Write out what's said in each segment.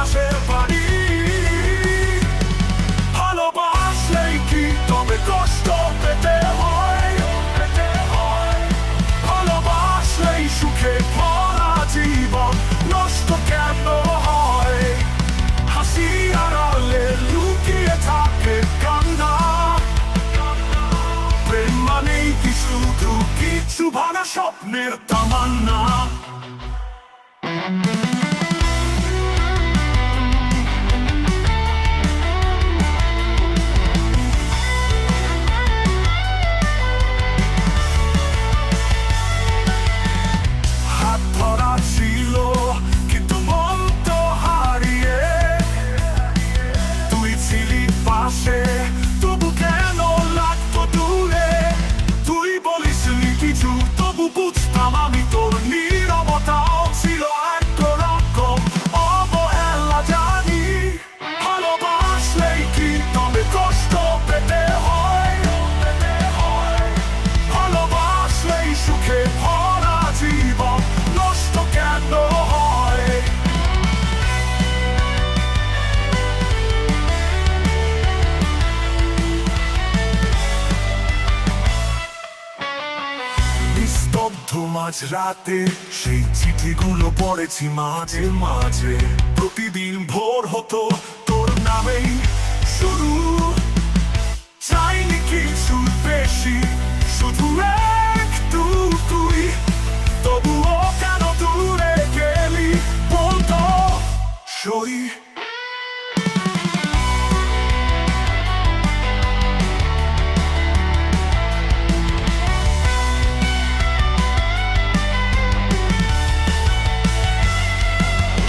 শ্বাসের বাণী। ভালোবাসলেই কি তবে কষ্ট পেতে হয়? ভালোবাসলেই সুখে ভরা জীবন নষ্ট কেন হয়? হাসি আড়ালে লুকিয়ে থাকে কান্না। প্রেম মানেই কি শুধু কিছু ভাঙা স্বপ্নের তামান্না? হাত ধরা ছিল কিন্তু মন তো হারিয়ে, তুই ছিলি পাশে তবু কেন লাগতো দূরে? তুই বলিসনি কিছু তবু বুঝতাম আমি তোর নীরবতাও ছিল একরকম অবহেলা জানি। ভালোবাসলেই কি তবে কষ্ট পেতে হয়? ভালোবাসলেই সুখে ভরা জীবন নষ্ট কেন হয়? নিস্তব্ধ মাঝরাতে সেই চিঠিগুলো পড়েছি মাঝে মাঝে। প্রতিদিন ভোর হতো তোর নামেই শুরু। চাইনি কিছু বেশি, শুধু একটু তুই। তবুও কেন দূরে গেলি বলতো সই?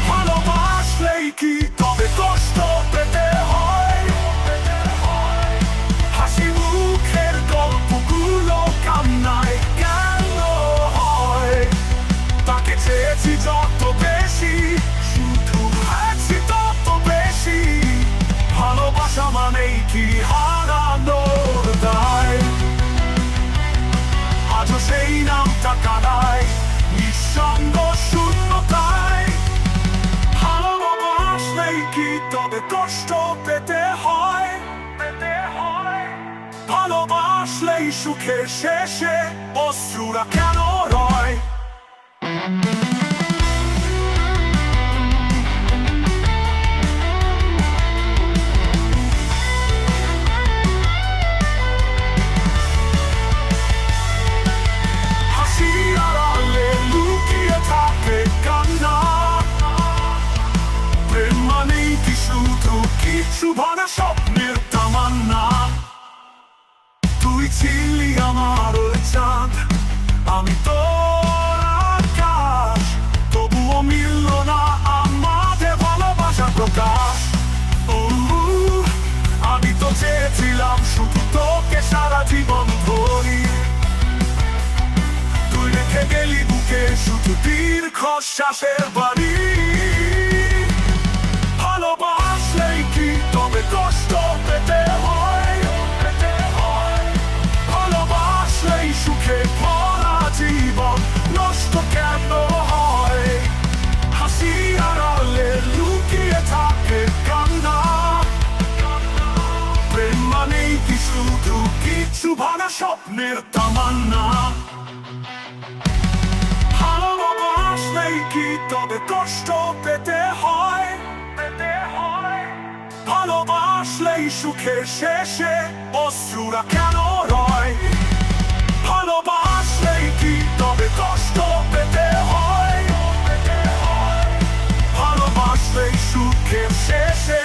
ভালোবাসলেই কি তবে কষ্ট পেতে হয়? হাসি মুখের গল্পগুলো কান্নায় কেন হয়? তাকে চেয়েছি যত বেশি, শুধু আছি তত বেশি। ভালোবাসা মানেই কি হারানোর দায়? আজও সেই নামটা কাদায় নিঃসঙ্গ শূন্যতায়। ভালোবাসলেই কি তবে কষ্ট পেতে হয়? ভালোবাসলেই সুখের শেষে অশ্রুরা কেন রয়? হাসি আড়ালে লুকিয়ে থাকে কান্না। প্রেম মানেই কি শুধু কিছু ভাঙা স্বপ্নের তামান্না? তুই ছিলি আমার চাঁদ, আমি তোর আকাশ। তবুও মিলল না আমাদের ভালোবাসা প্রকাশ। আমি তো চেয়েছিলাম শুধু তোকে সারা জীবন ধরি। তুই রেখে গেলি বুকে শুধু দীর্ঘ শ্বাসের বাণী। ভালোবাসলেই কি তবে কষ্ট পেতে হয়? ভালোবাসলেই সুখে ভরা জীবন নষ্ট কেন হয়? হাসি আড়ালে লুকিয়ে থাকে কান্না। প্রেম মানেই কি শুধু কিছু ভাঙা স্বপ্নের তামান্না? ভালোবাসলেই কি তবে কষ্ট পেতে হয়? ভালোবাসলেই সুখের শেষে অশ্রুরা কেন রয়? ভালোবাসলেই কি তবে কষ্ট পেতে হয়? ভালোবাসলেই সুখের শেষে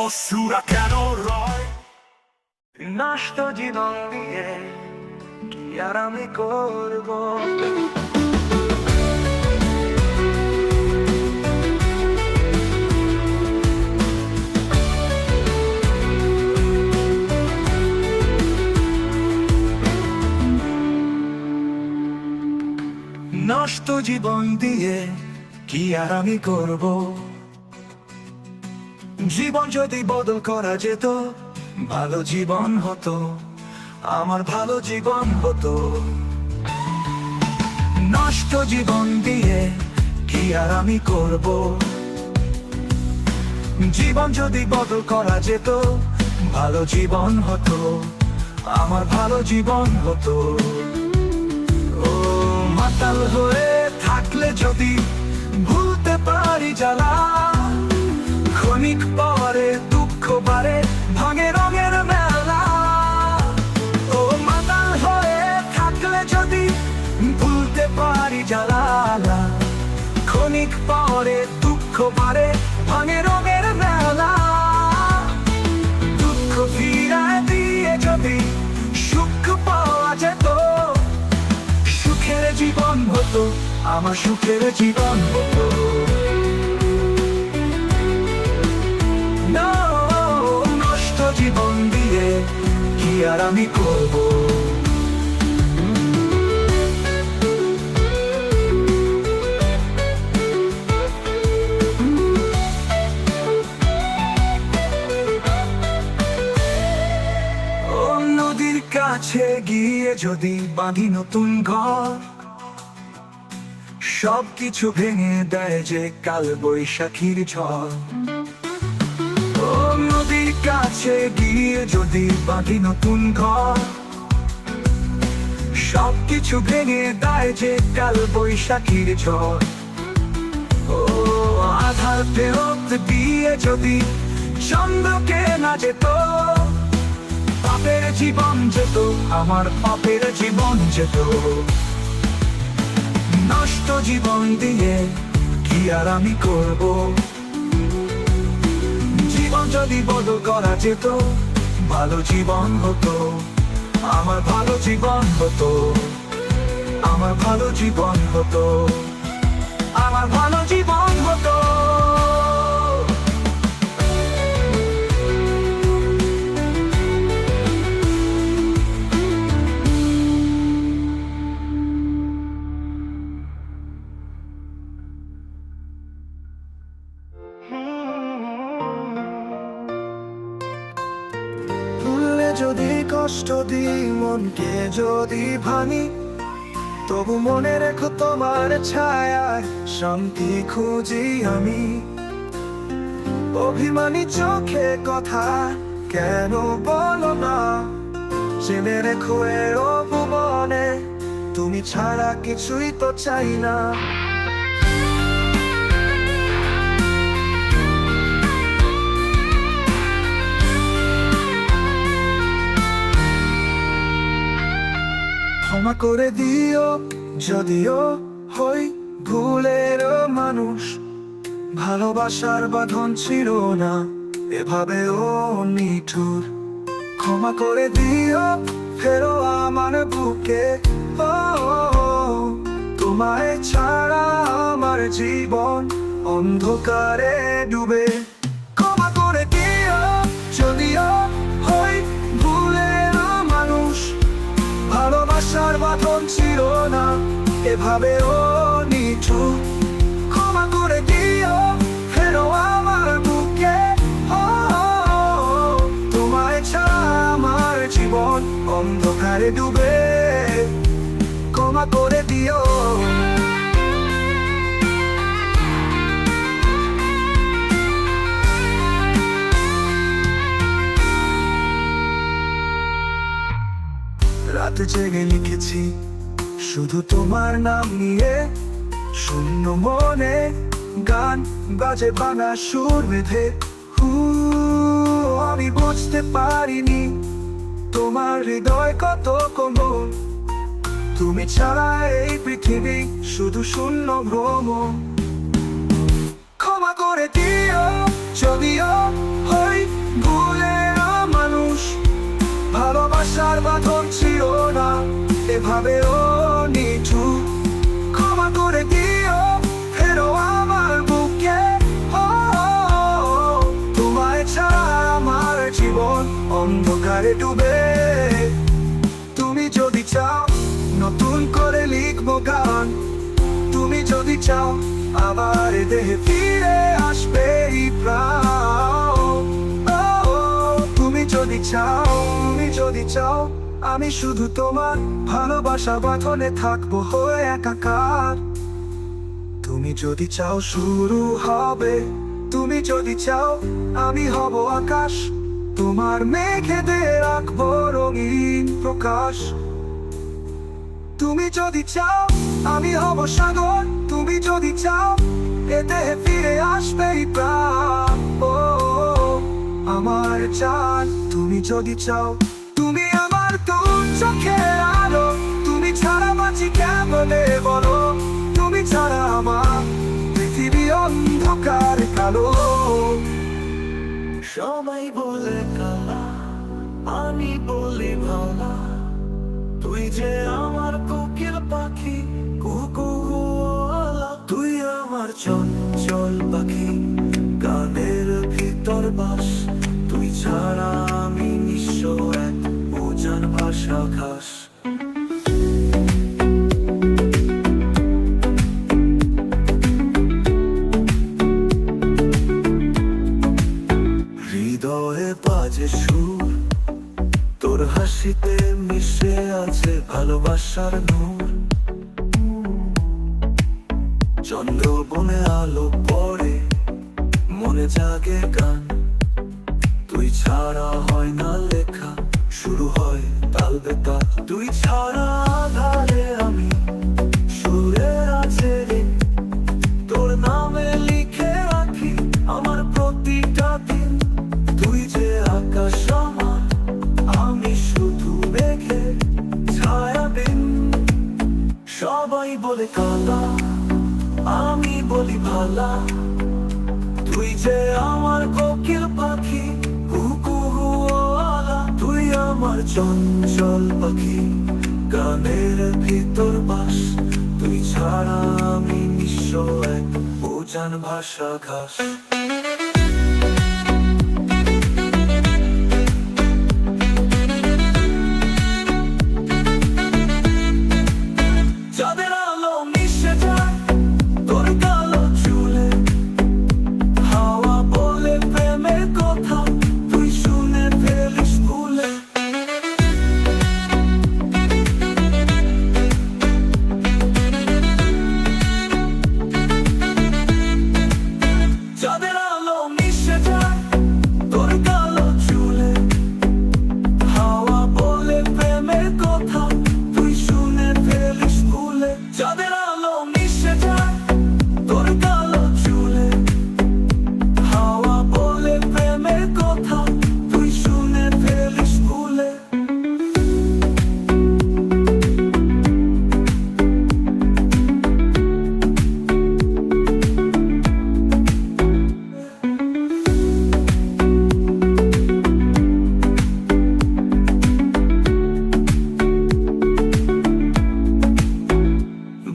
অশ্রুরা কেন রয়? নষ্ট জীবন দিয়ে কি আর আমি করবো? নষ্ট জীবন দিয়ে কি আর আমি করব? জীবন যদি বদল করা যেত, ভালো জীবন হতো, আমার ভালো জীবন হতো। নষ্ট জীবন দিয়ে কি আর আমি করব? জীবন যদি বদল করা যেত, ভালো জীবন হতো, আমার ভালো জীবন হতো। ও মাতাল হয়ে থাকলে যদি ভুলতে পারি জ্বালা, ক্ষণিক পরে দুঃখ বাড়ে, ভাঙে রঙের মেলা। ও মাতাল হয়ে থাকলে যদি ভুলতে পারি জ্বালা, ক্ষণিক পরে দুঃখ বাড়ে, ভাঙে রঙের মেলা। দুঃখ ফিরায় দিয়ে যদি সুখ পাওয়া যেত, সুখের জীবন হতো, আমার সুখের জীবন হতো। নষ্ট জীবন দিয়ে কি আর আমি করবো? নদীর কাছে গিয়ে যদি বাঁধি নতুন ঘর, সবকিছু ভেঙে দেয় যে কাল বৈশাখীর ঝড়। ও নদীর কাছে গিয়ে যদি বাঁধি নতুন ঘর, সবকিছু ভেঙে দেয় যে কাল বৈশাখীর ঝড়। ও আধার ফেরত দিয়ে যদি চন্দ্রকে না যেত, পাপের জীবন যেত, আমার পাপের জীবন যেত। নষ্ট জীবন দিয়ে কি আর আমি করব? জীবন যদি বদল করা যেত, ভালো জীবন হতো, আমার ভালো জীবন হতো, আমার ভালো জীবন হতো, আমার ভালো জীবন হতো। যদি কষ্ট দিই, মনকে যদি ভাঙি, তবু মনে রেখো তোমার ছায়ায় শান্তি খুঁজি আমি। অভিমানী চোখে কথা কেন বলো না, জেনে রেখো এর অপমানে তুমি ছাড়া কিছুই তো চাই না। ক্ষমা করে দিও যদিও হই ভুলের মানুষ, ভালোবাসার বাঁধন ছিল না এভাবেও নিঠুর। ক্ষমা করে দিও ফেরো আমার বুকে, তোমায় ছাড়া আমার জীবন অন্ধকারে ডুবে। ক্ষমা করে দিও যদিও হই ভুলের মানুষ, ভালোবাসার বাঁধন ছিল না এভাবেও নিঠুর। ক্ষমা করে দিও ফেরো আমার বুকে, তোমায় ছাড়া আমার জীবন অন্ধকারে ডুবে। ক্ষমা করে দিও। রাত জেগে লিখেছি শুধু তোমার নাম নিয়ে, শূন্য মনে গান বাজে ভাঙা সুর বেঁধে। আমি বুঝতে পারিনি তোমার হৃদয় কত কোমল, তুমি ছাড়া এই পৃথিবী শুধু শূন্য ভ্রমণ। ক্ষমা করে দিও যদিও হই ভুলের মানুষ, ভালোবাসার বাঁধন ছিল না এভাবেও নিঠুর। ক্ষমা করে দিও ফেরো আমার বুকে, তোমায় ছাড়া আমার জীবন অন্ধকারে ডুবে। তুমি যদি চাও নতুন করে লিখবো গান, তুমি যদি চাও আবার দেহে ফিরে আসবে এই প্রাণ। তুমি যদি চাও আমি শুধু তোমার ভালোবাসা বাঁধনে থাকবো হয়ে একাকার। তুমি যদি চাও শুরু হবে তুমি যদি চাও আমি হব আকাশ, তোমার মেঘেতে রাখবো রঙিন প্রকাশ। তুমি যদি চাও আমি হব সাগর, তুমি যদি চাও এতে ফিরে আসবে প্রাণ। ও আমার চাঁদ, তুমি যদি চাও, তুমি আমার দূর চোখের আলো, তুমি ছাড়া বাঁচি কেমনে বলো, তুমি ছাড়া আমার পৃথিবী অন্ধকার কালো। সবাই বলে কালা, আমি বলি ভালা, তুই যে আমার কোকিল পাখি, কুকুয়ালা। তুই আমার চঞ্চল পাখি, গানের ভিতর বাস, তুই ছাড়া আমি নিঃস্ব এক অজান ভাষা খাস। হৃদয়ে বাজে সুর, তোর হাসিতে মিশে আছে ভালোবাসার নূর। চন্দ্র বনে আলো পড়ে, মনে জাগে গান, তুই ছাড়া হয় না লেখা, শুরু হয় তাল বেতাল। তুই ছাড়া আধারে আমি সুরের আছে ঋণ, তোর নামে লিখে রাখি আমার প্রতিটা দিন। তুই যে আকাশ আমার, আমি শুধু মেঘে ছায়াবিন। সবাই বলে কালা, আমি বলি ভালা, তুই যে আমার কোকিল পাখি, কুকুয়ালা। তুই আমার চঞ্চল পাখি, গানের ভিতর বাস, তুই ছাড়া আমি নিঃস্ব এক অজান ভাষা ঘাস। যাদের আলো মিশে যায় তোর কালো চুলে, হাওয়া বলে প্রেমের কথা, তুই শুনে ফেলিস ভুলে। যাদের আলো মিশে যায় তোর কালো চুলে, হাওয়া বলে প্রেমের কথা, তুই শুনে ফেলিস ভুলে। যাদের আলো মিশে যায় তোর কালো চুলে, হাওয়া বলে প্রেমের কথা, তুই শুনে ফেলিস ভুলে।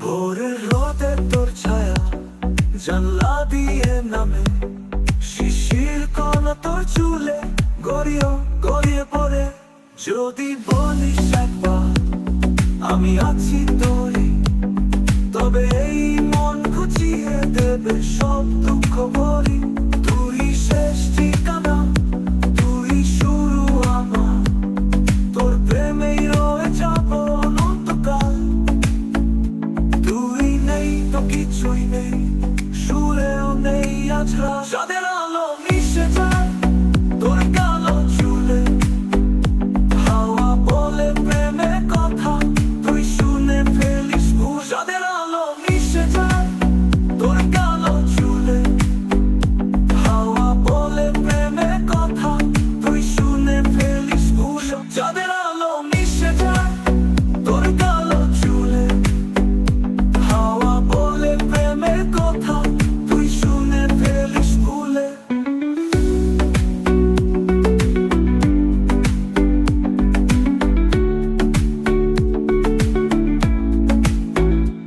ভোরের রোদে তোর ছায়া জানলা দিয়ে নামে, শিশির কণা তোর চুলে গড়িয়ে গড়িয়ে পড়ে। যদি বলিস একবার আমি আছি তোরে, তবে এই মন ঘুচিয়ে দেবে সব দুঃখ ভরি। তুই শেষ ঠিকানা, তুই শুরু আমার, তোর প্রেমেই রয়ে যাব অনন্তকাল। তুই নেই তো কিছুই নেই, সুরেও নেই আজ রাত। যাদের আলো মিশে যায় তোর কালো চুলে, হাওয়া বলে প্রেমের কথা, তুই শুনে ফেলিস ভুল। যাদের আলো মিশে যায় তোর কালো চুলে, হাওয়া বলে প্রেমের কথা, তুই শুনে ফেলিস ভুল। যাদের আলো মিশে যায় তোর কালো চুলে, হাওয়া বলে প্রেমের কথা, তুই শুনে ফেলিস ভুলে।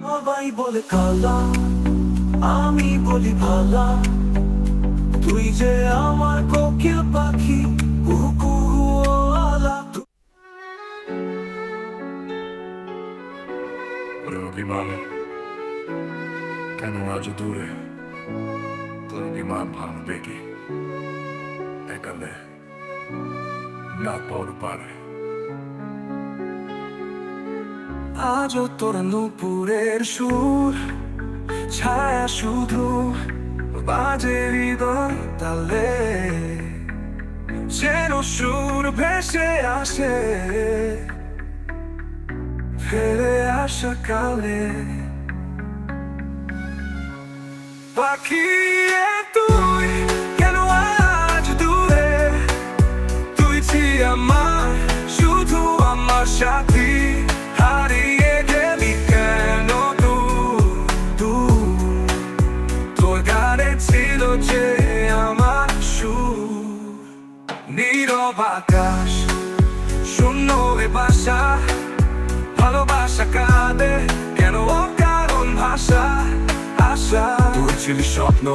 সবাই বলে কালা, আমি বলি ভালা, তুই যে আমার কোকিল পাখি, কুকুয়ালা। বিমান কেন আজ দূরে, তোর বিমান ভাঙবে কি একালে না পর পারে। আজও তোর নুপুরের সুর, ছায়া শুধু বাজে হৃদয় তালে, যেন সুর ভেসে আসে ফেরে আসা কালে। পাখি তুই কেন আজ দূরে, তুই ছিলি আমার শুধু আমার সাথী, হারিয়ে গেলি কেন তোর গানে ছিল যে আমার সুর। নীরব আকাশ শূন্য এ বাসা, ভালোবাসা কাঁদে কেন কারণ ভাষা আশা। তুই ছিলি স্বপ্ন,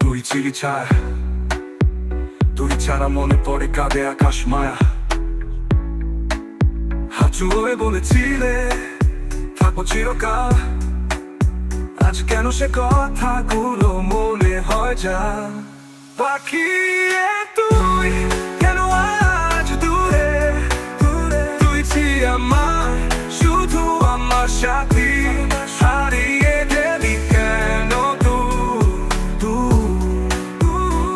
তুই ছিলি ছায়া, তুই ছাড়া মনে পড়ে কাঁদে আকাশ মায়া। হাঁচু হয়ে বলেছিলে থাকবো চিরকাল, আজ কেন সে কথাগুলো মনে হয় যা। পাখি তুই কেন আজ দূরে, তুই ছিলি আমার শুধু আমার সাথী, হারিয়ে গেলি কেন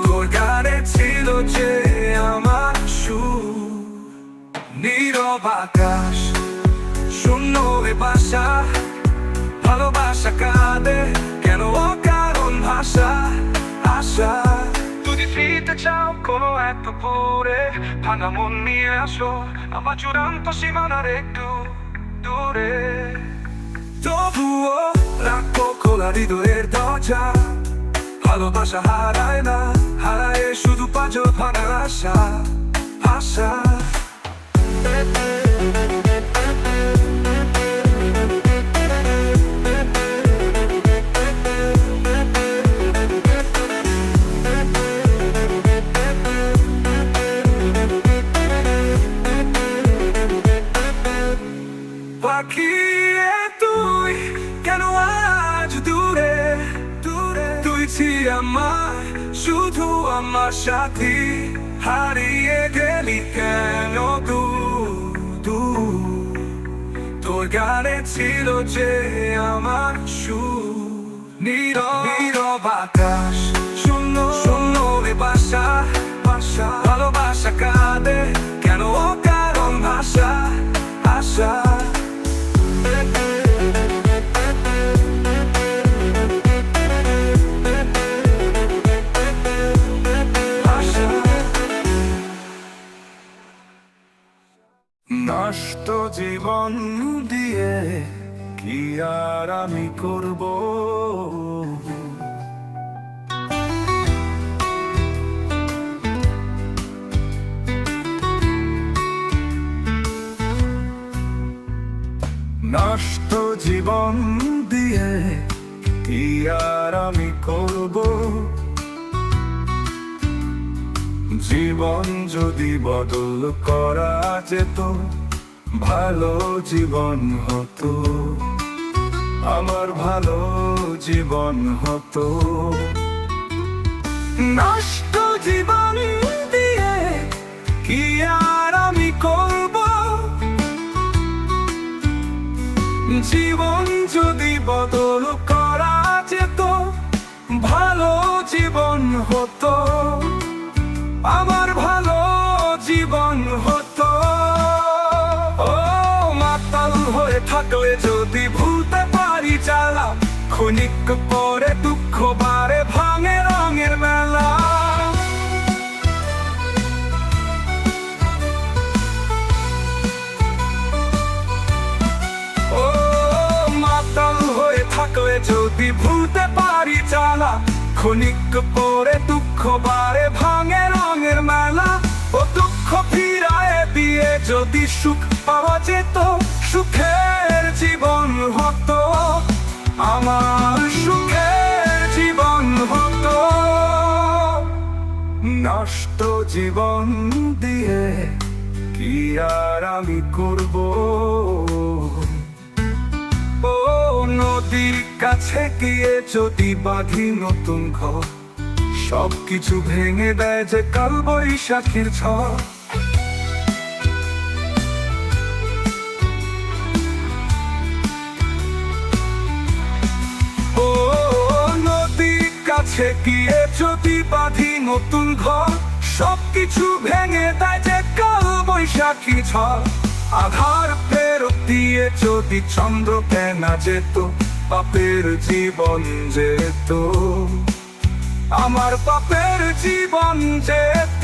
তোর গানে ছিল যে আমার সুর। নীরব আকাশ শূন্য এ বাসা, ভালোবাসা কাঁদে কেন কারণ ভাষা আশা। যদি ফিরতে চাও কোনো এক পুরে, ভাঙা মন নিয়ে আসো আমার চূড়ান্ত সীমানার একটু দূরে। তবুও রাখো খোলা হৃদয়ের দরজা, ভালোবাসা হারায় না, হারায় শুধু পাঁচর ভাঙার আশা আশা। পাখি তুই কেন আজ দূরে, তুই ছিলি আমার শুধু আমার সাথী, হারিয়ে গেলি কেন তোর গানে ছিল যে আমার সুর। নীরব আকাশ শূন্য এ বাসা, ভালোবাসা কাঁদে কেন কারণ ভাষা আশা। নষ্ট জীবন দিয়ে কি আর আমি করব, নষ্ট জীবন দিয়ে কি আর আমি করব। জীবন যদি বদল করা যেত, ভালো জীবন হতো, আমার ভালো জীবন হতো। নষ্ট জীবন দিয়ে কি আর আমি করব, জীবন যদি বদল করা যেত, ভালো জীবন হতো, আমার ভালো জীবন হতো। ও মাতাল হয়ে থাকলে যদি ভুলতে পারি জ্বালা, ক্ষণিক পরে দুঃখ বারে ভাঙে রঙের মেলা। ও মাতাল হয়ে থাকলে যদি ভুলতে পারি জ্বালা, ক্ষণিক পরে দুঃখ বারে ভাঙে রঙের মেলা। ও দুঃখ ফিরায় দিয়ে যদি সুখ পাওয়া যেত, সুখের জীবন হতো, আমার সুখের জীবন হতো। নষ্ট জীবন দিয়ে কি আর আমি করব, ও নদীর কাছে গিয়ে যদি বাঁধি নতুন ঘর, সবকিছু ভেঙে দেয় যে কাল বৈশাখীর ঝড়। ও নদীর কাছে ঠেকিয়ে যদি বাঁধি নতুন ঘর, সবকিছু ভেঙে দেয় যে কাল বৈশাখী ঝড়। আধার ফেরত দিয়ে যদি চন্দ্র কেনা যেত, পাপের জীবন যেত, আমার পাপের জীবন যেত।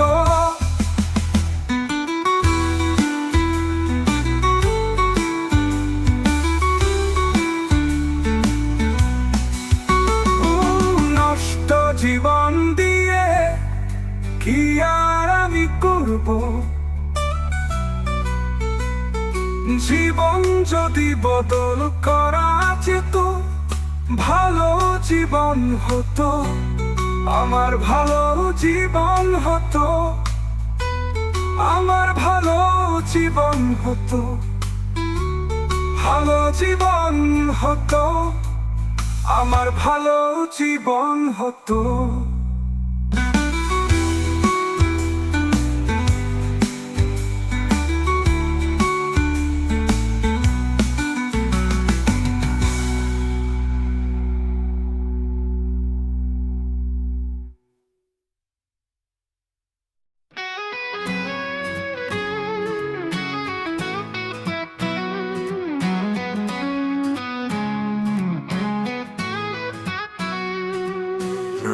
নষ্ট জীবন দিয়ে কি আর আমি করব, জীবন যদি বদল করা যেত, ভালো জীবন হতো, আমার ভালো জীবন হতো, আমার ভালো জীবন হতো, ভালো জীবন হতো, আমার ভালো জীবন হতো।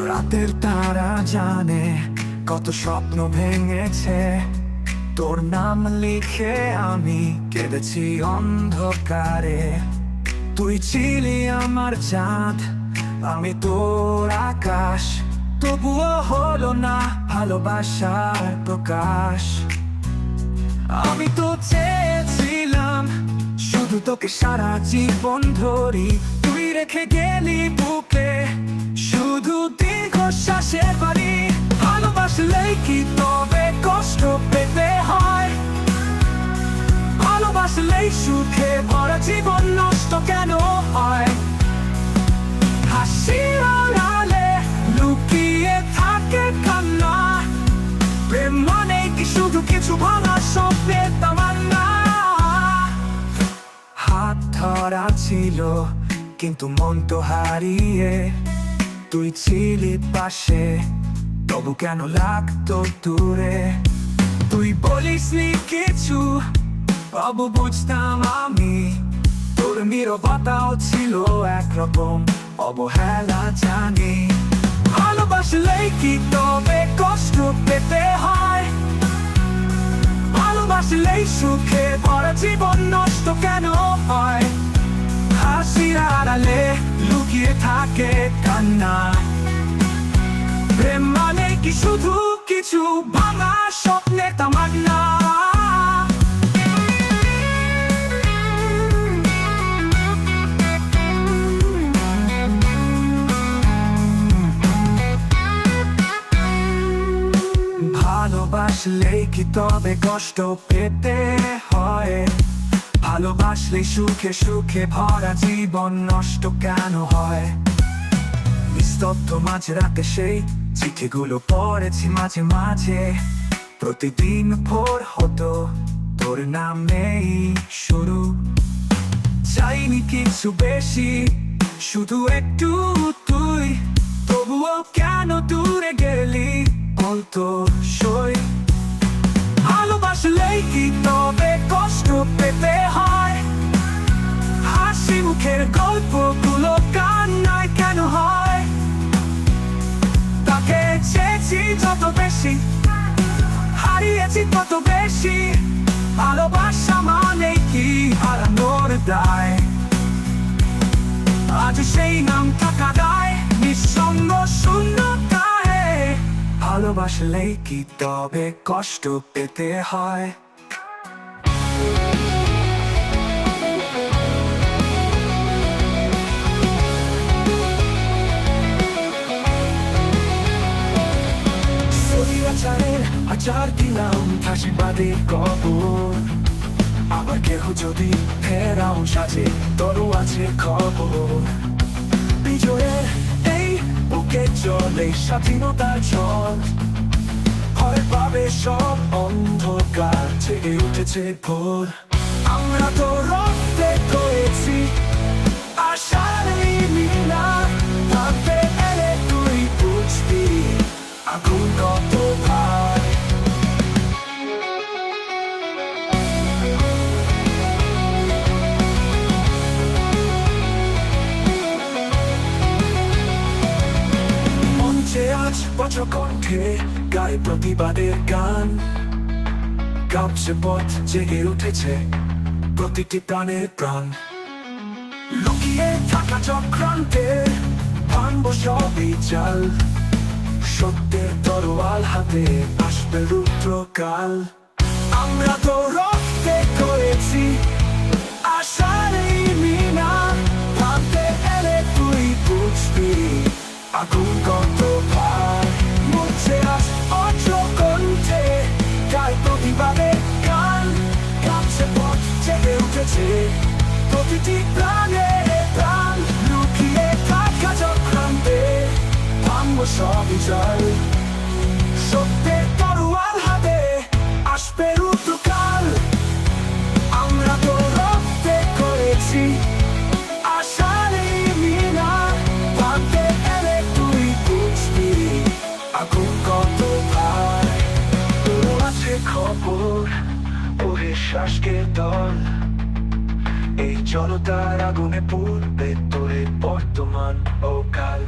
রাতের তারা জানে কত স্বপ্ন ভেঙেছে, তোর নাম লিখে আমি কেঁদেছি অন্ধকারে। তুই ছিলি আমার চাঁদ, আমি তোর আকাশ, তবুও হলো না ভালোবাসার প্রকাশ। আমি তো চেয়েছিলাম শুধু তোকে সারা জীবন ধরি, তুই রেখে গেলি বুকে শুধু দীর্ঘশ্বাসের বাড়ি। ভালোবাসলেই কি তবে কষ্ট পেতে হয়? ভালোবাসলেই সুখে ভরা জীবন নষ্ট কেন হয়? হাসির আড়ালে লুকিয়ে থাকে কান্না, প্রেম মানে কি শুধু কিছু ভাঙা স্বপ্নের তামান্না? হাত ধরা ছিল কিন্তু মন তো হারিয়ে, তুই ছিলি পাশে তবু কেন লাগতো দূরে। তুই বলিসনি কিছু তবু বুঝতাম আমি, তোর নীরবতাও ছিল একরকম অবহেলা জানি। ভালোবাসলেই কি তবে কষ্ট পেতে হয়? ভালোবাসলেই সুখে ভরা জীবন নষ্ট কেন হয়? হাসির আড়ালে লুকিয়ে থাকে কান্না, প্রেম মানে কি শুধু কিছু ভাঙা স্বপ্নের তামান্না? ভালোবাসলেই কি তবে কষ্ট পেতে হয়? ভালোবাসলে সুখে সুখে ভরা জীবন নষ্ট কেন হয়? নিস্তব্ধ মাঝে রাতে সেই চিঠিগুলো পড়েছি মাঝে মাঝে, প্রতিদিন ভোর হতো তোর নামেই শুরু। চাইনি কিছু বেশি, শুধু একটু তুই, তবুও কেন দূরে গেলি বলতো সই? ভালোবাসলেই কি তবে কষ্ট পেতে হয়? হাসি মুখের গল্পগুলো কান্নায় কেন হয়? তাকে চেয়েছি যত বেশি, হারিয়েছি তত বেশি। ভালোবাসা মানে কি হারানোর দায়? আজ সেই নাম থাকা দায়, নিঃসঙ্গ শূন্যতায়। ভালোবাসলেই কি তবে কষ্ট পেতে হয়? স্বৈরাচারের আচার দিলাম ফাঁসিবাদী কবর, আবার কেহ যদি ফেরাও সাজে তোরও আছে খবর। বিজয়ের এই বুকে চলে স্বাধীনতার ঝড়, ভয় পাবে সব অন্ধকার, জেগে উঠেছে ভোর। আমরা তো রক্তে ধরেছি আশার এই মিনা, থাকবে এলে তুই আগুন কত ভাই। মঞ্চে আজ বজ্র কণ্ঠে গায়ে প্রতিবাদের গান, কাঁপছে পথ জেগে উঠেছে প্রতিটি প্রাণের প্রাণ। লুকিয়ে থাকা চক্রান্তে ভাঙব সবই চাল, সত্যের তরোয়াল হাতে আসবে রুদ্রকাল। আমরা তো রক্তে করেছি আশার এই মিনার, ভাবতে এলে তুই বুঝবি আগুন কত ভার। মুছে আস অজ্র কণ্ঠে গায়ে প্রতিবাদের গান, কাঁপছে পথ জেগে উঠেছে প্রতিটি প্রাণে প্রাণ। লুকিয়ে থাকা চক্রান্তে ভাঙব সবই চাল, সত্যের তরোয়াল হাতে আসবে রুদ্রকাল। আমরা তো রক্তে করেছি আশার এই মিনার, ভাবতে এলে তুই বুঝবি আগুন কত ভার। তোর আছে খবর ওহে শ্বাসকের দল, এই জনতার আগুনে পড়বে তোরে বর্তমান ও কাল।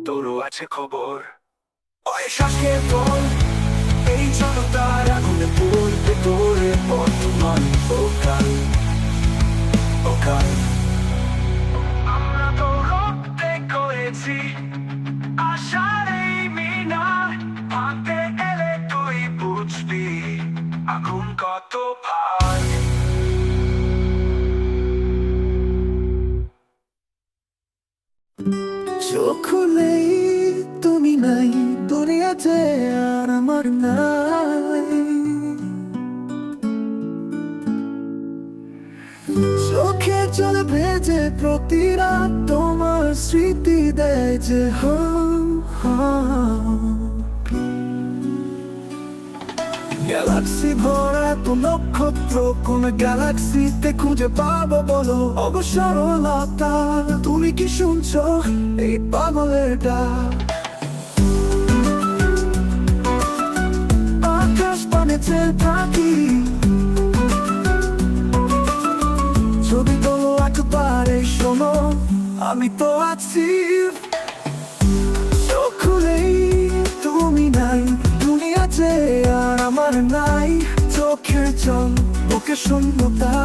তোরও আছে খবর ওই শ্বাসকের দল, এই জনতার আগুনে পড়বে তোরে বর্তমান ও কাল ও কাল। আমরা তো রক্তে করেছি আশার এই মিনার, ভাঙতে এলে তুই বুঝবি আগুন কত ভার। চোখ খুলেই তুমি নাই দুনিয়াতে আর আমার নাই, চোখে জল ভেজে প্রতি রাত তোমার স্মৃতি দেয় যে গ্যালাক্সি ভরা তো নক্ষত্র, কোন গ্যালাক্সিতে খুঁজে পাবো বলো অবসরলতা। তুমি কি শুনছো এই পাগলের ডাক? আকাশ পানেতে থাকি ছবি তোলো একবারে শোনো, আমি তো আছি। চোখ খুলেই তুমি নাই দুনিয়াতে আর আমার নাই, চোখের জল বুকে শূন্যতা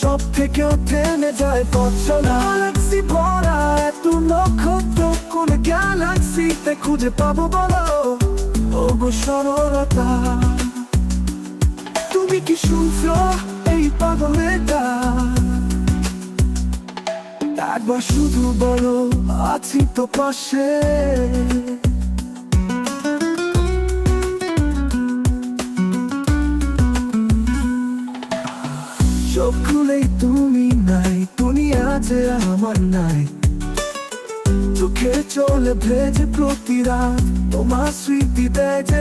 সব থেকেও থেমে যায় পথ চলা। গ্যালাক্সি ভরা এত নক্ষত্র, কোন গ্যালাক্সিতে খুঁজে পাবো বলো অবসরলতা। তুমি কি শুনছো এই পাগলের ডাক? একবার শুধু বলো আছি তো পাশে। চোখ খুলেই তুমি নাই দুনিয়াতে আমার নাই, চোখে চলে ভেজে প্রতি রাত তোমার স্মৃতি দেয় যে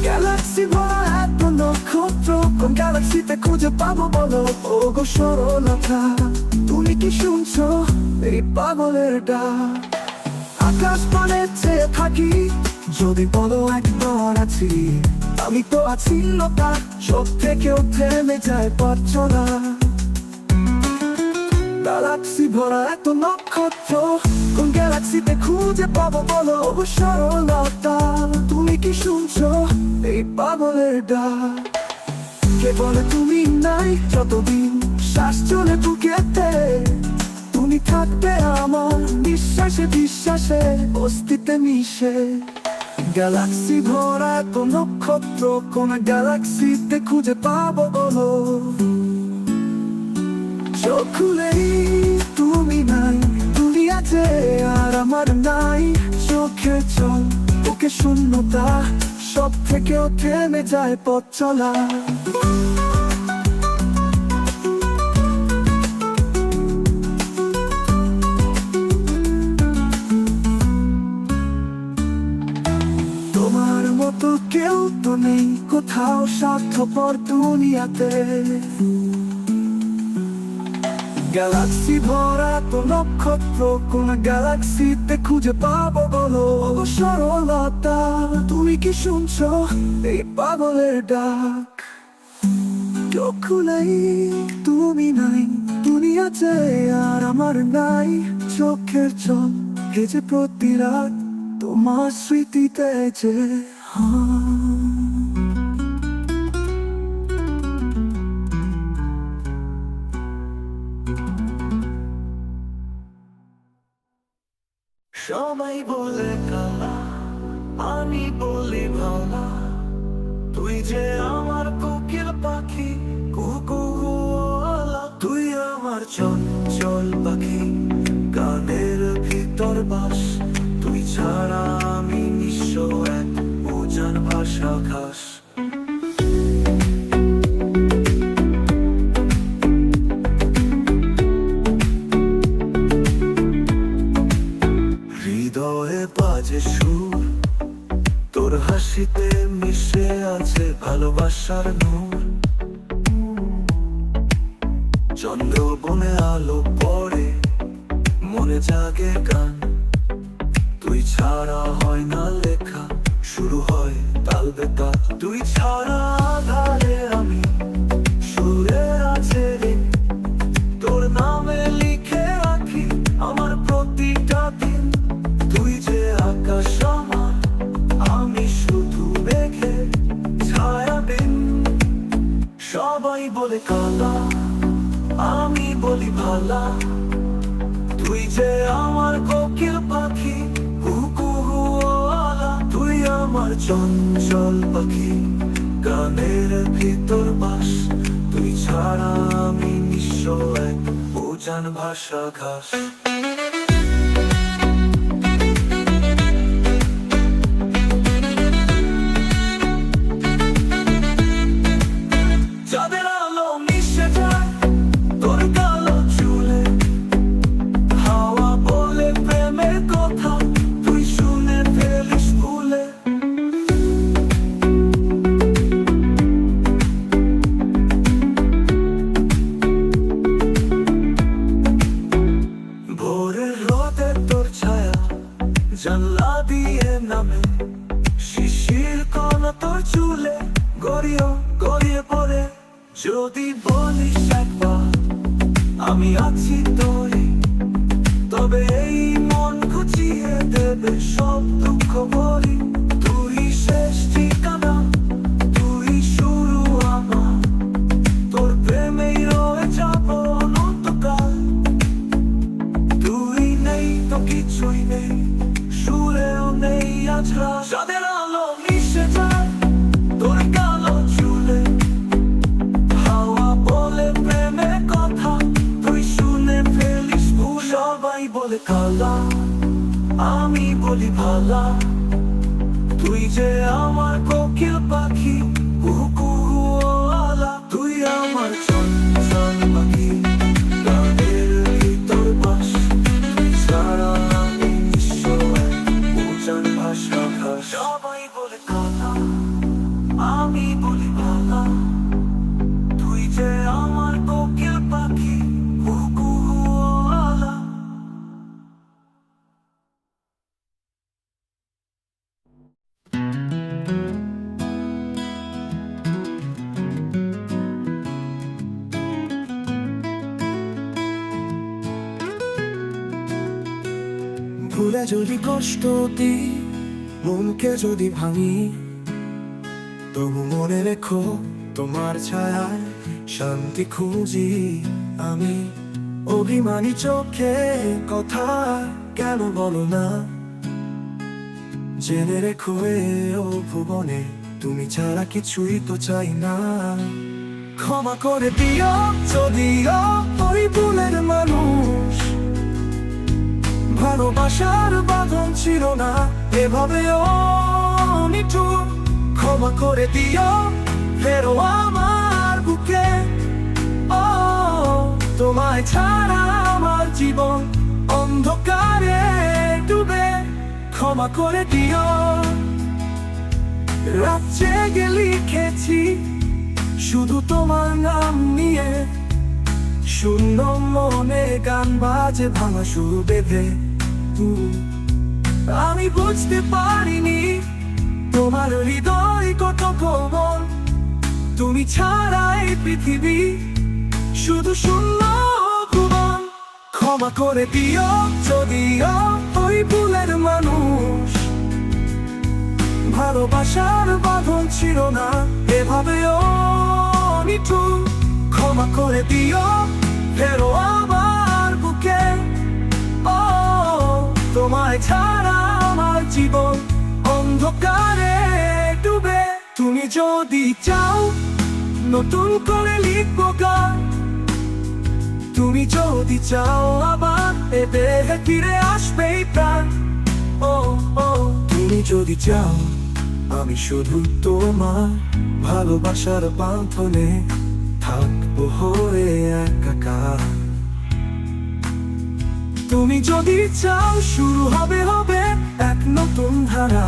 গ্যালাক্সি ভরা এত নক্ষত্র, কোন গ্যালাক্সিতে খুঁজে পাবো বলো ওগো সরলতা। তুমি কি শুনছো এই পাগলের ডাক? আকাশ পানে চেয়ে থাকি যদি বলো একবার আছি, আমি তো আছি লতা সব থেকেও থেমে যায় পথ চলা। গ্যালাক্সি ভরা এত নক্ষত্র, কোন গ্যালাক্সিতে খুঁজে পাবো বলো অবসরলতা। তুমি কি শুনছো এই পাগলের ডাক? কে বলে তুমি নাই যতদিন শ্বাস চলে বুকেতে, তুমি থাকবে আমার নিঃশ্বাসে বিশ্বাসে অস্তিত্বে মিশে। গ্যালাক্সি ভরা এত নক্ষত্র, কোন গ্যালাক্সিতে খুঁজে পাবো বলো। চোখ খুলেই তুমি নাই দুনিয়াতে আর আমার নাই, চোখের জল বুকে শূন্যতা সব থেকেও থেমে যায় পথ চলা। তোমার মতো কেউ তো নেই কোথাও। কোথাও স্বার্থপর দুনিয়াতে। গ্যালাক্সি ভরা তো নক্ষত্র, কোন গ্যালাক্সিতে খুঁজে পাবো বলো? সরলতা, তুমি কি শুনছো এই পাগলের ডাক? চোখ খুলেই তুমি নাই, দুনিয়াতে আর আমার নাই চোখের জল ভেজে প্রতি রাত তোমার স্মৃতিতে যে সবাই বলে কালা, আমি বলি ভালা, তুই যে আমার কোকিল পাখি, কুকুয়ালা। তুই আমার চঞ্চল পাখি, গানের ভিতর বাস। তুই ছাড়া আমি নিঃস্ব, এক অজান ভাষা ঘাস। হৃদয়ে বাজে সুর, তোর হাসিতে মিশে আছে ভালোবাসার নূর। চন্দ্র বনে আলো পড়ে, মনে জাগে গান। তুই ছাড়া হয় না লেখা, শুরু হয় তাল বেতাল। তুই ছাড়া আধারে আমি, সুরে আছে রে। তোর নামে লিখে রাখি আমার প্রতিটা দিন। তুই যে আকাশ আমার, আমি শুধু মেঘে ছায়া বিন। সবাই বলে কালা, আমি বলি ভালা, তুই যে আমার কোকিল পাখি, কুকুয়ালা। তুই আমার চঞ্চল পাখি, গানের ভিতর বাস। তুই ছাড়া আমি নিঃস্ব, এক অজান ভাষা ঘাস। যাদের আলো মিশে যায় তোর কালো চুলে, হাওয়া বলে প্রেমের কথা, তুই শুনে ফেলিস ভুলে। ভোরের রোদে তোর ছায়া জানলা দিয়ে নামে, শিশির কণা তোর চুলে গড়িয়ে গড়িয়ে পড়ে। যদি বলিস একবার আমি আছি তোরে, তবে এই মন ঘুচিয়ে দেবে সব দুঃখ ভরি। তুই শেষ ঠিকানা, তুই শুরু আমার, তোর প্রেমেই রয়ে যাব অনন্তকাল। তুই নেই তো কিছুই নেই, সুরেও নেই আজ রাত। যাদের আলো মিশে যায় তোর কালো চুলে, হাওয়া বলে প্রেমের কথা, তুই শুনে ফেলিস ভুল। সবাই বলে কালা, আমি বলি ভালা, তুই যে আমার কোকিল পাখি, কুকুয়ালা। তুই আমার চঞ্চল পাখি, গানের ভিতর বাস। তুই ছাড়া আমি নিঃস্ব, এক অজান ভাষা ঘাস। সবাই বলে কালা, আমি বলি ভালা, তুই যে আমার কোকিল পাখি, কুকুয়ালা। ভুলে যদি কষ্ট দিই, মনকে যদি ভাঙি, তবু মনে রেখো তোমার ছায়ায় শান্তি খুঁজি আমি। অভিমানী চোখে কথা কেন বলো না, জেনে রেখো ও ভুবনে তুমি ছাড়া কিছুই তো চাই না। ক্ষমা করে দিও যদিও ওই ভুলের মানুষ, ভালোবাসার বাঁধন ছিল না এভাবেও নিঠুর। ক্ষমা করে দিও ফেরো আমার বুকে, ও তোমায় ছাড়া আমার জীবন অন্ধকারে ডুবে। ক্ষমা করে দিও, রাত জেগে লিখেছি শুধু তোমার নাম নিয়ে, শূন্য মনে গান বাজে ভাঙা সুর বেঁধে। আমি বুঝতে পারিনি তোমার হৃদয় কত কোমল, তুমি ছাড়া এই পৃথিবী শুধু শূন্য ভুবন। ক্ষমা করে দিও যদিও ওই ভুলের মানুষ, ভালোবাসার বাঁধন ছিল না এভাবেও নিঠুর। ক্ষমা করে দিও ফেরো আমার বুকে, ও তোমায় ছাড়া আমার জীবন অন্ধকারে ডুবে। তুমি যদি চাও নতুন করে লিখবো গান, তুমি যদি চাও আবার এ দেহে ফিরে আসবে প্রাণ। ও ও তুমি যদি চাও আমি শুধু তোমার ভালোবাসার বাঁধনে থাকবো হয়ে একাকার। তুমি যদি চাও শুরু হবে এক নতুন ধারা,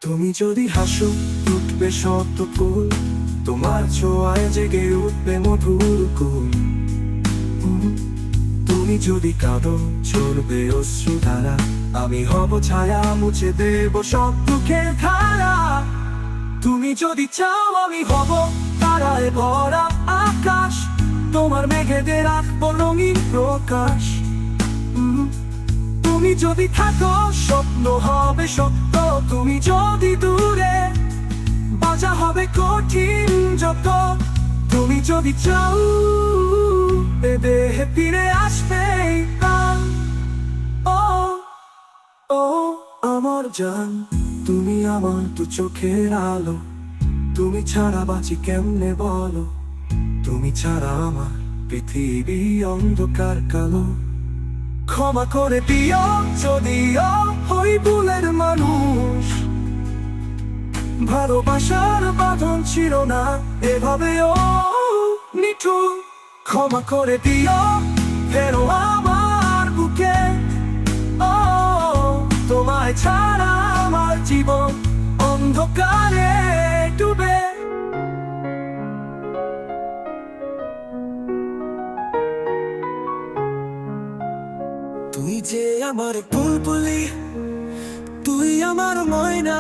তুমি যদি হাসো উঠবে শত ফুল, তোমার ছোঁয়ায় জেগে উঠবে মধুর কুল। তুমি যদি কাঁদো চলবে অশ্রুধারা, আমি হব ছায়া মুছে দেব সব দুঃখের ধারা। তুমি যদি চাও আমি হব তারায় ভরা আকাশ, তোমার মেঘেদের রাখবো রঙিন প্রকাশ। তুমি যদি থাকো স্বপ্ন হবে সত্য, তুমি যদি দূরে বাজা হবে কঠিন যত। তুমি যদি চাও এ দেহে ফিরে আসবে প্রাণ। ও ও আমার জান, তুমি আমার দু চোখের আলো, তুমি ছাড়া বাঁচি কেমনে বলো। তুমি ছাড়া আমার পৃথিবী অন্ধকার কালো। ক্ষমা করে দিও যদিও ওই ভুলের মানুষ, ভালোবাসার বাঁধন ছিল না এভাবেও নিঠুর। ক্ষমা করে দিও ফেরো আমার বুকে, ও তোমায় ছাড়া আমার জীবন অন্ধকারে ডুবে। তুই যে আমার বুলবুলি, তুই আমার ময়না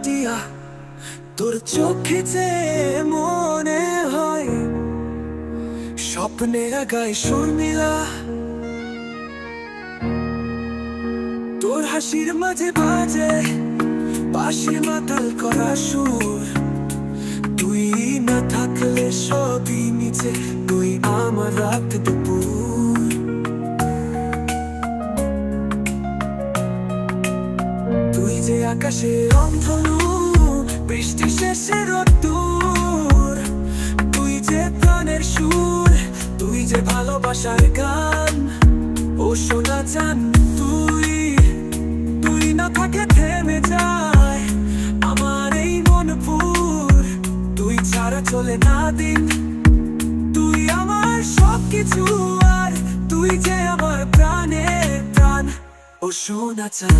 টিয়া, তোর চোখে যে মনে হয় স্বপ্নের গায়ে শর্মিলা। তোর হাসির মাঝে বাজে পাশে মাতাল করা সুর, তুই না থাকলে সবই নিচে, তুই আমার রাত দুপুর। তুই যে আকাশে অন্ধনু, বৃষ্টি শেষে রোদ্দুর, তুই যে প্রাণের সুর, তুই যে ভালোবাসার গান। ও সোনা জান তুই, তুই না থাকে থেমে যায় আমার এই মনপুর। তুই ছাড়া চলে না দিন, তুই আমার সবকিছু, আর তুই যে আমার প্রাণের প্রাণ। ও সোনা জান,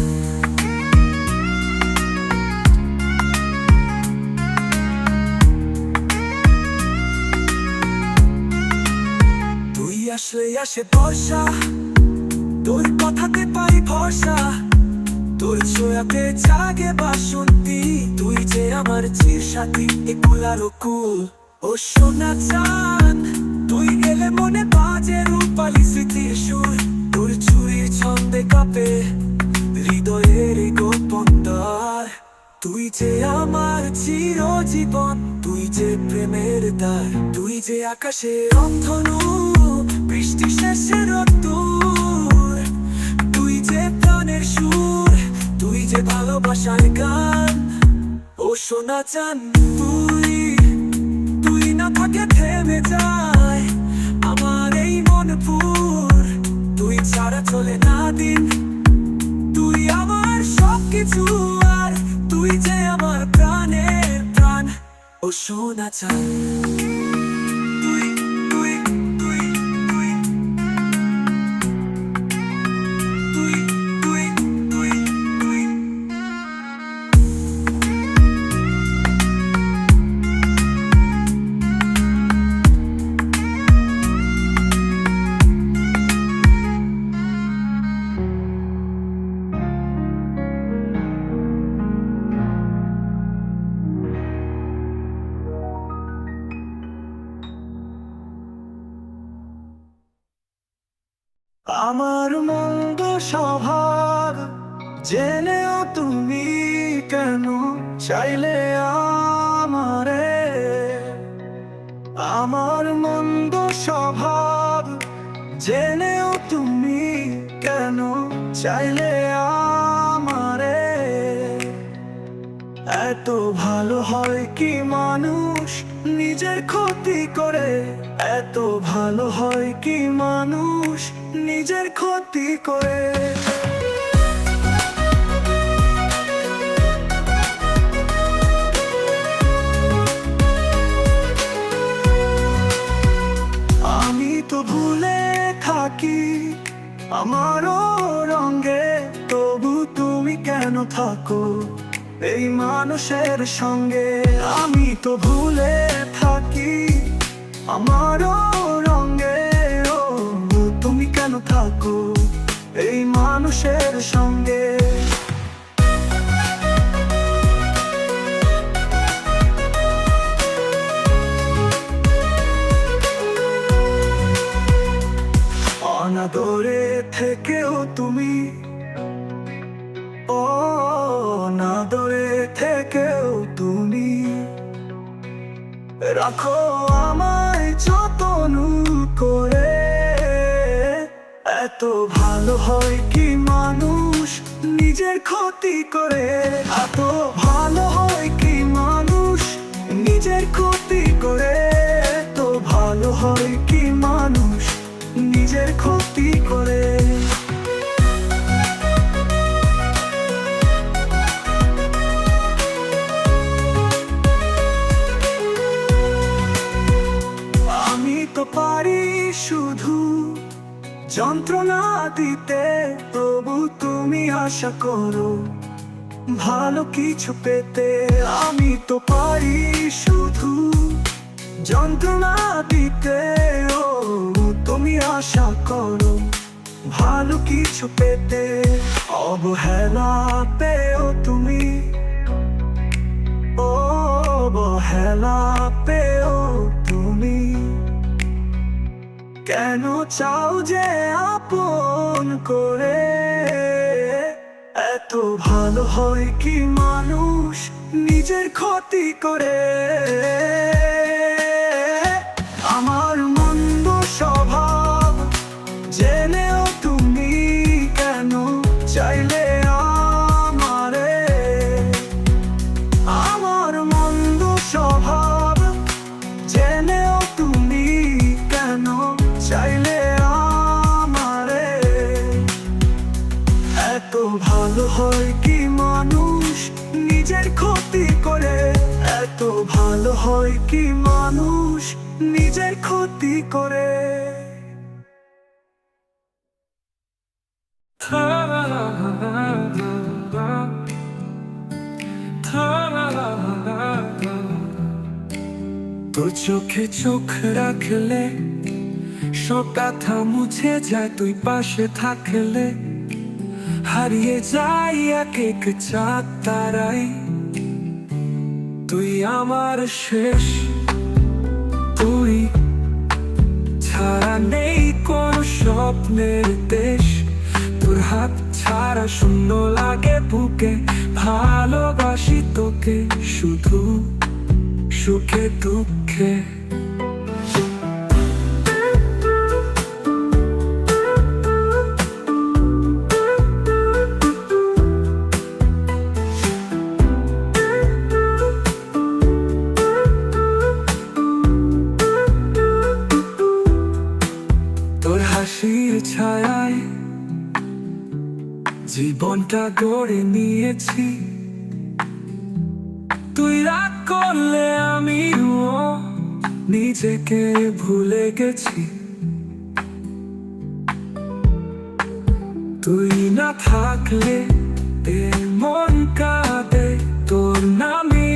আসলে আসে বর্ষা, তোর কথাতে পাই ভরসা, তোর ছোঁয়াতে জাগে বাসন্তী। তুই যে আমার চির সাথী একুলার কুল। ও সোনা চান, তুই এলে মনে বাজে রূপালি স্মৃতির সুর, তোর চুরির ছন্দে কাঁপে হৃদয়ের গোপন দ্বার। তুই যে আমার চিরজীবন, তুই যে প্রেমের দ্বার, তুই যে আকাশের রংধনু, বৃষ্টি শেষে রোদ্দুর, তুই যে প্রাণের সুর, তুই যে ভালোবাসার গান। ও সোনা চান তুই, তুই না থাকে থেমে যায় আমার এই মনপুর। তুই ছাড়া চলে না দিন, তুই আমার সবকিছু, আর তুই যে আমার প্রাণের প্রাণ। ও সোনা চান আমার মন্দ স্বভাব জেনেও তুমি কেন চাইলে আমারে? আমার মন্দ স্বভাব জেনেও তুমি কেন চাইলে আমারে? এত ভালো হয় কি মানুষ নিজের ক্ষতি করে? এত ভালো হয় কি মানুষ নিজের ক্ষতি করে? আমি তো ভুলে থাকি আমারও রঙে, তবু তুমি কেন থাকো এই মানুষের সঙ্গে? আমি তো ভুলে থাকি আমারও রঙে, ও তুমি কেন থাকো এই মানুষের সঙ্গে? অনাদরে থেকেও তুমি, অনাদরে থেকেও তুমি রাখো আমায় যতন করে। এত ভালো হয় কি মানুষ নিজের ক্ষতি করে? এত ভালো হয় কি মানুষ নিজের ক্ষতি করে? এত ভালো হয় কি মানুষ নিজের ক্ষতি করে? আমি তো পারি শুধু যন্ত্রণা দিতে, তবু তুমি আশা করো ভালো কিছু পেতে। আমি তো পারি শুধু যন্ত্রণা দিতে, ও তুমি আশা করো ভালো কিছু পেতে। অবহেলা পেও তুমি, অবহেলা পেও তুমি কেন চাও যে আপন করে? এত ভালো হয় কি মানুষ নিজের ক্ষতি করে? আমার মন্দ স্বভাব জেনেও তুমি কেন চাইলে আমারে? আমার মন্দ স্বভাব জেনেও তুমি কেন চাইলে আমারে? এত ভালো হয় কি মানুষ নিজের ক্ষতি করে? এত ভালো হয় কি মানুষ নিজের ক্ষতি করে? তোর চোখে চোখ রাখলে সব কথা মুছে যায়, তুই পাশে থাকলে হারিয়ে যাই এক এক চাঁদ তারাই। তুই আমার শেষ, তুই ছাড়া নেই কোন স্বপ্নের দেশ। তোর হাত ছাড়া শূন্য লাগে বুকে, ভালোবাসি তোকে শুধু সুখে দুঃখে। তোর হাসির ছায়ায় জীবনটা গড়ে নিয়েছি। তুই রাগ করলে আমিও নিজেকে ভুলে গেছি। তুই না থাকলে এ মন কাঁদে, তোর নামে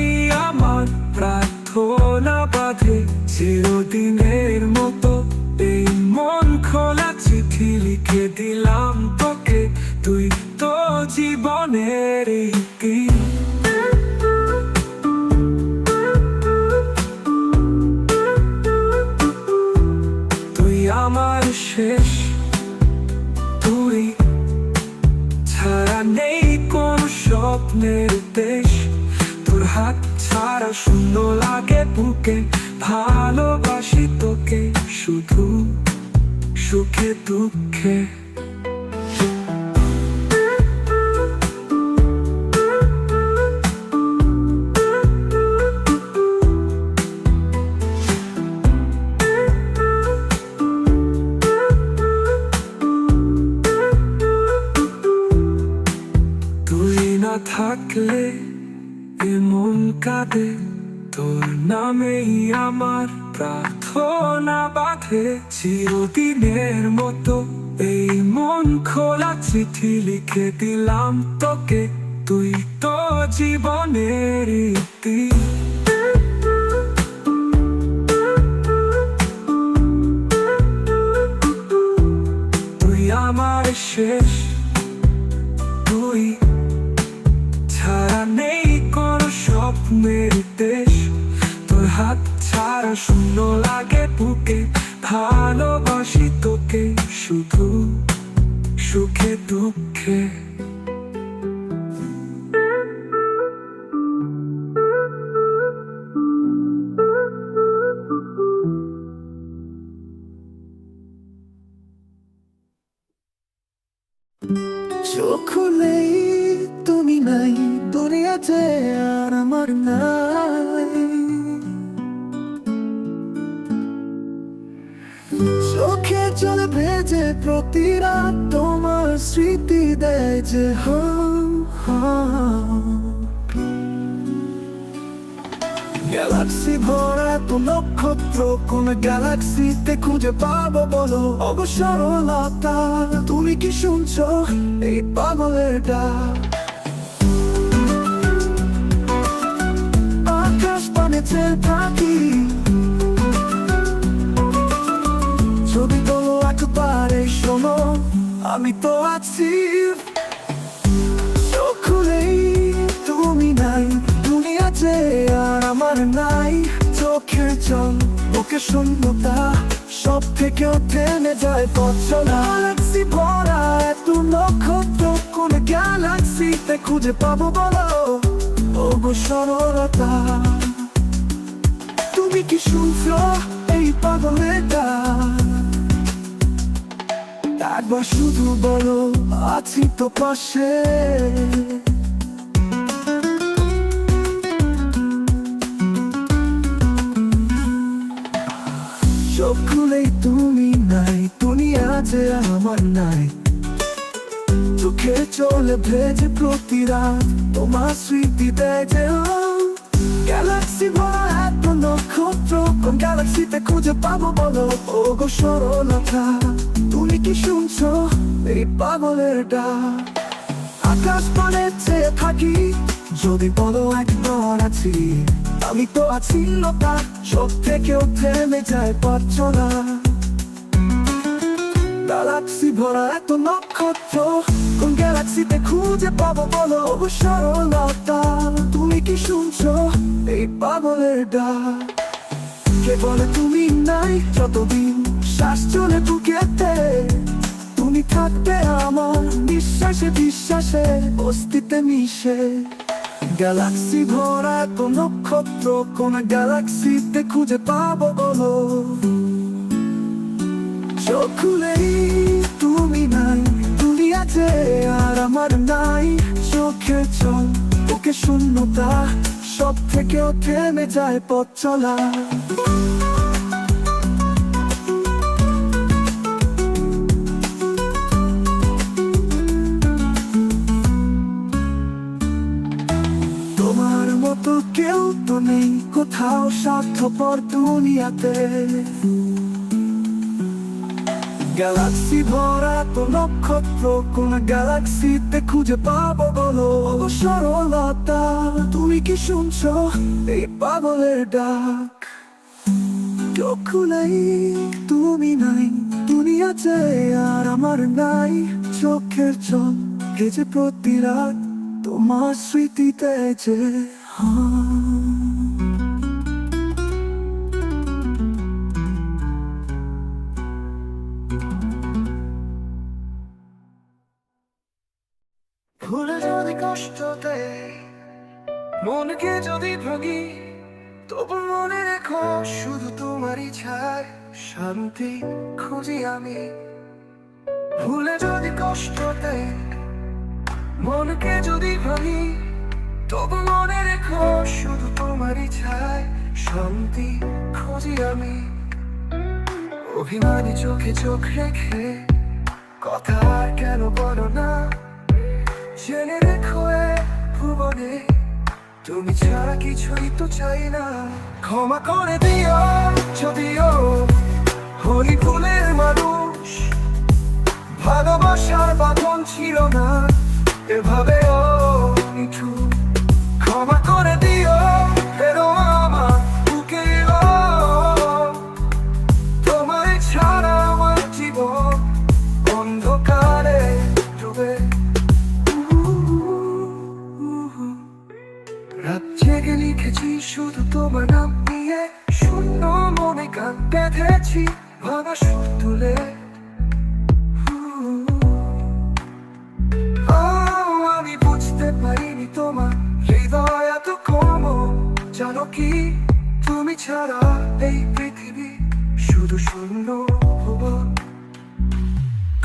আমার প্রার্থনা বাঁধে। চিরদিনের মতো এই মন খোলা চিঠি লিখে দিলাম তোকে, তুই তো জীবনের কি। তুই আমার শেষ, স্বপ্নের দেশ, তোর হাত ছাড়া শূন্য লাগে বুকে, ভালোবাসি তোকে শুধু সুখে দুঃখে। তুই না থাকলে এমন কাঁদে, তোর নামেই আমার প্রার্থনা বাঁধে। চিরদিনের মতো এই মন খোলা চিঠি লিখে দিলাম তোকে, তুই তো জীবনের ইতি। তুই আমার শেষ, তুই ছাড়া নেই কোনো স্বপ্নের দেশ, তোর হাত ছাড়া শূন্য লাগে বুকে, ভালোবাসি তোকে শুধু সুখে দুঃখে। চোখ খুলেই তুমি নাই দুনিয়াতে, আর আমার নাই। চোখে জল ভেজে প্রতি রাত তোমার স্মৃতি দেয় যে গ্যালাক্সি ভরা তো নক্ষত্র, কোন গ্যালাক্সিতে খুঁজে পাবো বলো? অবসরলতা তুমি কি শুনছো এই পাগলের ডাক? আকাশ পানেতে থাকি, যদি বলো একবারে শোনো, আমি তো আছি। চোখ খুলেই তুমি নাই দুনিয়াতে, আর আমার নাই। চোখের জল বুকে শূন্যতা, সব থেকেও থেমে যায় পথ চলা। গ্যালাক্সি ভরা এত নক্ষত্র, কোন গ্যালাক্সিতে খুঁজে পাবো বলো? ওগো সরলতা তুমি কি শুনছো এই পাগলের ডাক? একবার শুধু বলো আছি তো পাশে। চোখ খুলেই তুমি নাই দুনিয়াতে, আমার নাই। চোখে চলে ভেজে প্রতি রাত তোমার স্মৃতি দেয় যে গ্যালাক্সি ভরা এত নক্ষত্র, কোন গ্যালাক্সিতে খুঁজে পাবো বলো? ওগো সরলতা তুমি কি শুনছো এই পাগলের ডাক? আকাশ পানে চেয়ে থাকি, যদি বলো একবার আছি। আমি তো আছি লতা, সব থেকেও থেমে যায় পথ চলা। গ্যালাক্সি ভরা এত নক্ষত্র, কোন গ্যালাক্সিতে খুঁজে পাবো বলো? সরলতা তুমি কি শুনছো এই পাগলের ডাক? কে বলে তুমি নাই যতদিন শ্বাস চলে বুকেতে, তুমি থাকবে আমার নিঃশ্বাসে বিশ্বাসে অস্তিত্বে মিশে। গ্যালাক্সি ভরা এত নক্ষত্র, কোন গ্যালাক্সিতে খুঁজে পাবো বলো? চোখ খুলেই তুমি নাই দুনিয়াতে, আর আমার নাই। চোখের জল বুকে শূন্যতা, সব থেকেও থেমে যায় পথ চলা। তোমার মতো কেউ তো নেই কোথাও স্বার্থপর দুনিয়াতে। গ্যালাক্সি ভরা তো নক্ষত্র, কোন গ্যালাক্সিতে খুঁজে পাবো বলো? সরলতা তুমি কি শুনছো এই পাগলের ডাক? চোখ খুলেই তুমি নাই দুনিয়াতে, আর আমার নাই। চোখের জল ভেজে প্রতি রাত তোমার স্মৃতিতে যে ভুলে যদি কষ্ট দেয়, মনকে যদি ভাঙি তবু মনে রেখো শুধু তোমারই ছায় শান্তি খুঁজি আমি। ভুলে যদি কষ্ট দেয়, মনকে যদি ভাঙি তবু মনে রেখো শুধু তোমারই ছায় শান্তি খুঁজি আমি। অভিমানী চোখে চোখ রেখে কথা আর কেন বলো না, জেনে রেখো এ ভুবনে তুমি ছাড়া কিছুই তো চাই না। ক্ষমা করে দিও যদিও হলি ফুলের মানুষ, ভালোবাসার বাঁধন ছিল না এভাবেও নিঠু। ক্ষমা করে দিও ফেরো আমার বুকে, তোমায় ছাড়া আমার জীবন অন্ধকারে ডুবে। রাত জেগে লিখেছি শুধু তোমার নাম নিয়ে, শূন্য মনে গান বেঁধেছি ভাঙা সুর তুলে। আমি বুঝতে পারিনি তোমার হৃদয় এত কম, জানো কি তুমি ছাড়া এই পৃথিবী শুধু শূন্য ভুবন।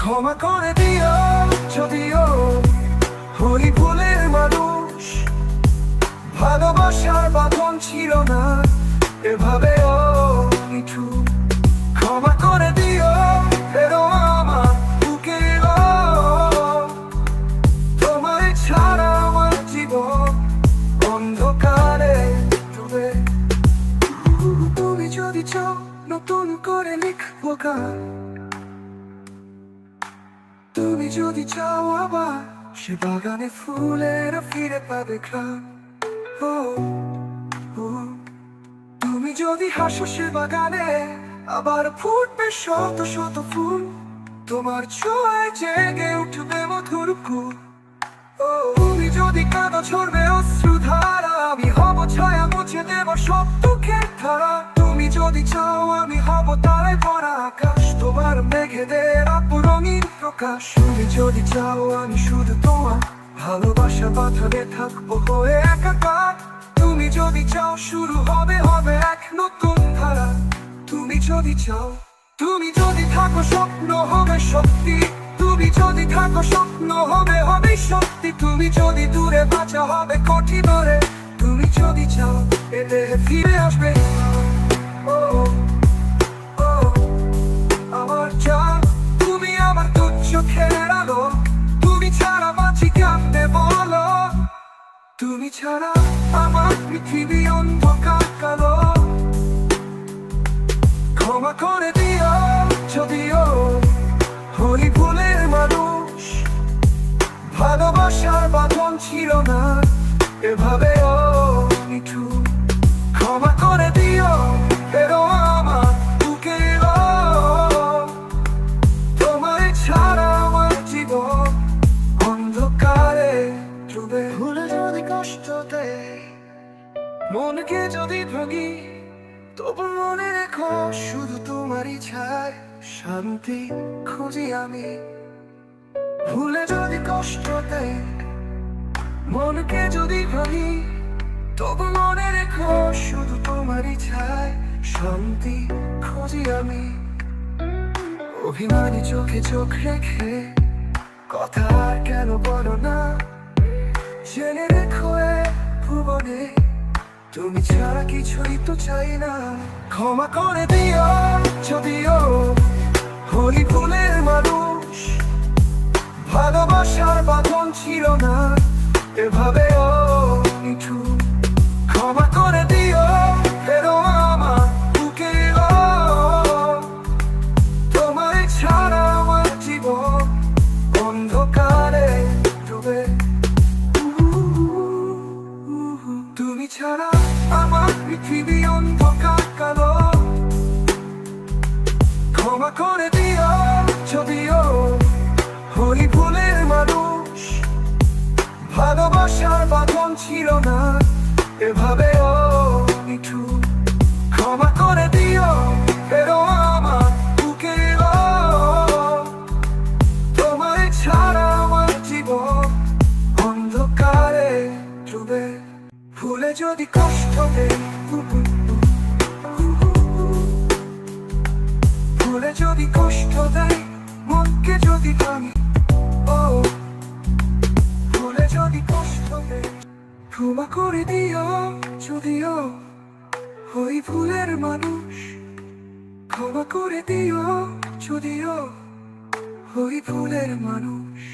ক্ষমা করে দিও যদিও হলি ভুলের মানুষ, ভালোবাসার বাঁধন ছিল না এভাবেও নিঠু। ক্ষমা করে দিও ফেরো আমার বুকে, তোমায় ছাড়া আমার জীবন অন্ধকারে ডুবে। তুমি যদি চাও নতুন করে লিখবো গান, তুমি যদি চাও আবার সে বাগানে ফুলের ফিরে পাবে ঘ্রাণ। তুমি যদি হাসো সে বাগানে আবার ফুটবে শত শত ফুল, তোমার ছোঁয়ায় জেগে উঠবে মধুর ফুল। তুমি যদি কাঁদো ঝরবে অশ্রুধারা, আমি হব ছায়া মুছে দেব সব দুঃখের ধারা। তুমি যদি চাও আমি হব তারায় ভরা আকাশ, তোমার মেঘেদের রঙিন প্রকাশ। তুমি যদি চাও আমি শুধু তোমার ভালোবাসা বাঁধনে থাকবো হয়ে একাকার। তুমি যদি চাও শুরু হবে হবে এক নতুন ধারা। তুমি যদি চাও, তুমি যদি থাকো স্বপ্ন হবে সত্যি। তুমি যদি থাকো স্বপ্ন হবে হবে সত্যি। তুমি যদি দূরে বাঁচা হবে কঠিন ধরে। তুমি যদি চাও এলে ফিরে আসবে ও ও আমার জান, তুমি আমার দু চোখের আলো। তুমি ছাড়া বাঁচি কেমনে বলো, তুমি ছাড়া আমার পৃথিবী অন্ধকার কালো। ক্ষমা করে দিও যদিও হলি ফুলের মানুষ, ভালোবাসার বাঁধন ছিল না এভাবেও নিঠু। ক্ষমা করে দিও ফেরো আমার বুকে, তোমায় ছাড়া আমার জীবন অন্ধকারে ডুবে। ভুলে যদি কষ্ট দেয়, মনকে যদি ভাঙি তবু মনে রেখো শুধু তোমারই ছায় শান্তি খুঁজি আমি। ভুলে যদি কষ্ট দেয়, মনকে যদি ভাঙি তবু মনে রেখো শুধু তোমারই ছায় শান্তি খুঁজি আমি। অভিমানী চোখে চোখ রেখে কথা আর কেন বলো না, জেনে রেখো এ ভুবনে তুমি ছাড়া কিছুই তো চাই না। ক্ষমা করে দিও যদিও হলি ফুলের মানুষ, ভালোবাসার বাঁধন ছিল না এভাবেও নিঠু। ক্ষমা করে দিও ফেরো আমার বুকে, তোমায় ছাড়া আমার জীবন অন্ধকারে ডুবে। তুমি ছাড়া আমার পৃথিবী অন্ধকার কালো। ক্ষমা করে দিও যদিও হলি ফুলের মানুষ, ভালোবাসার বাঁধন ছিল না এভাবেও নিঠু। ক্ষমা করে দিও ফেরো আমার বুকে, তোমায় ছাড়া আমার জীবন অন্ধকার। যদি কষ্ট দেয়, ভুলে যদি কষ্ট দেয়, মনকে যদি ভাঙে, ও ভুলে যদি কষ্ট দেয়, ক্ষমা করে দিও যদিও ওই ভুলের মানুষ, ক্ষমা করে দিও যদিও ওই ভুলের মানুষ।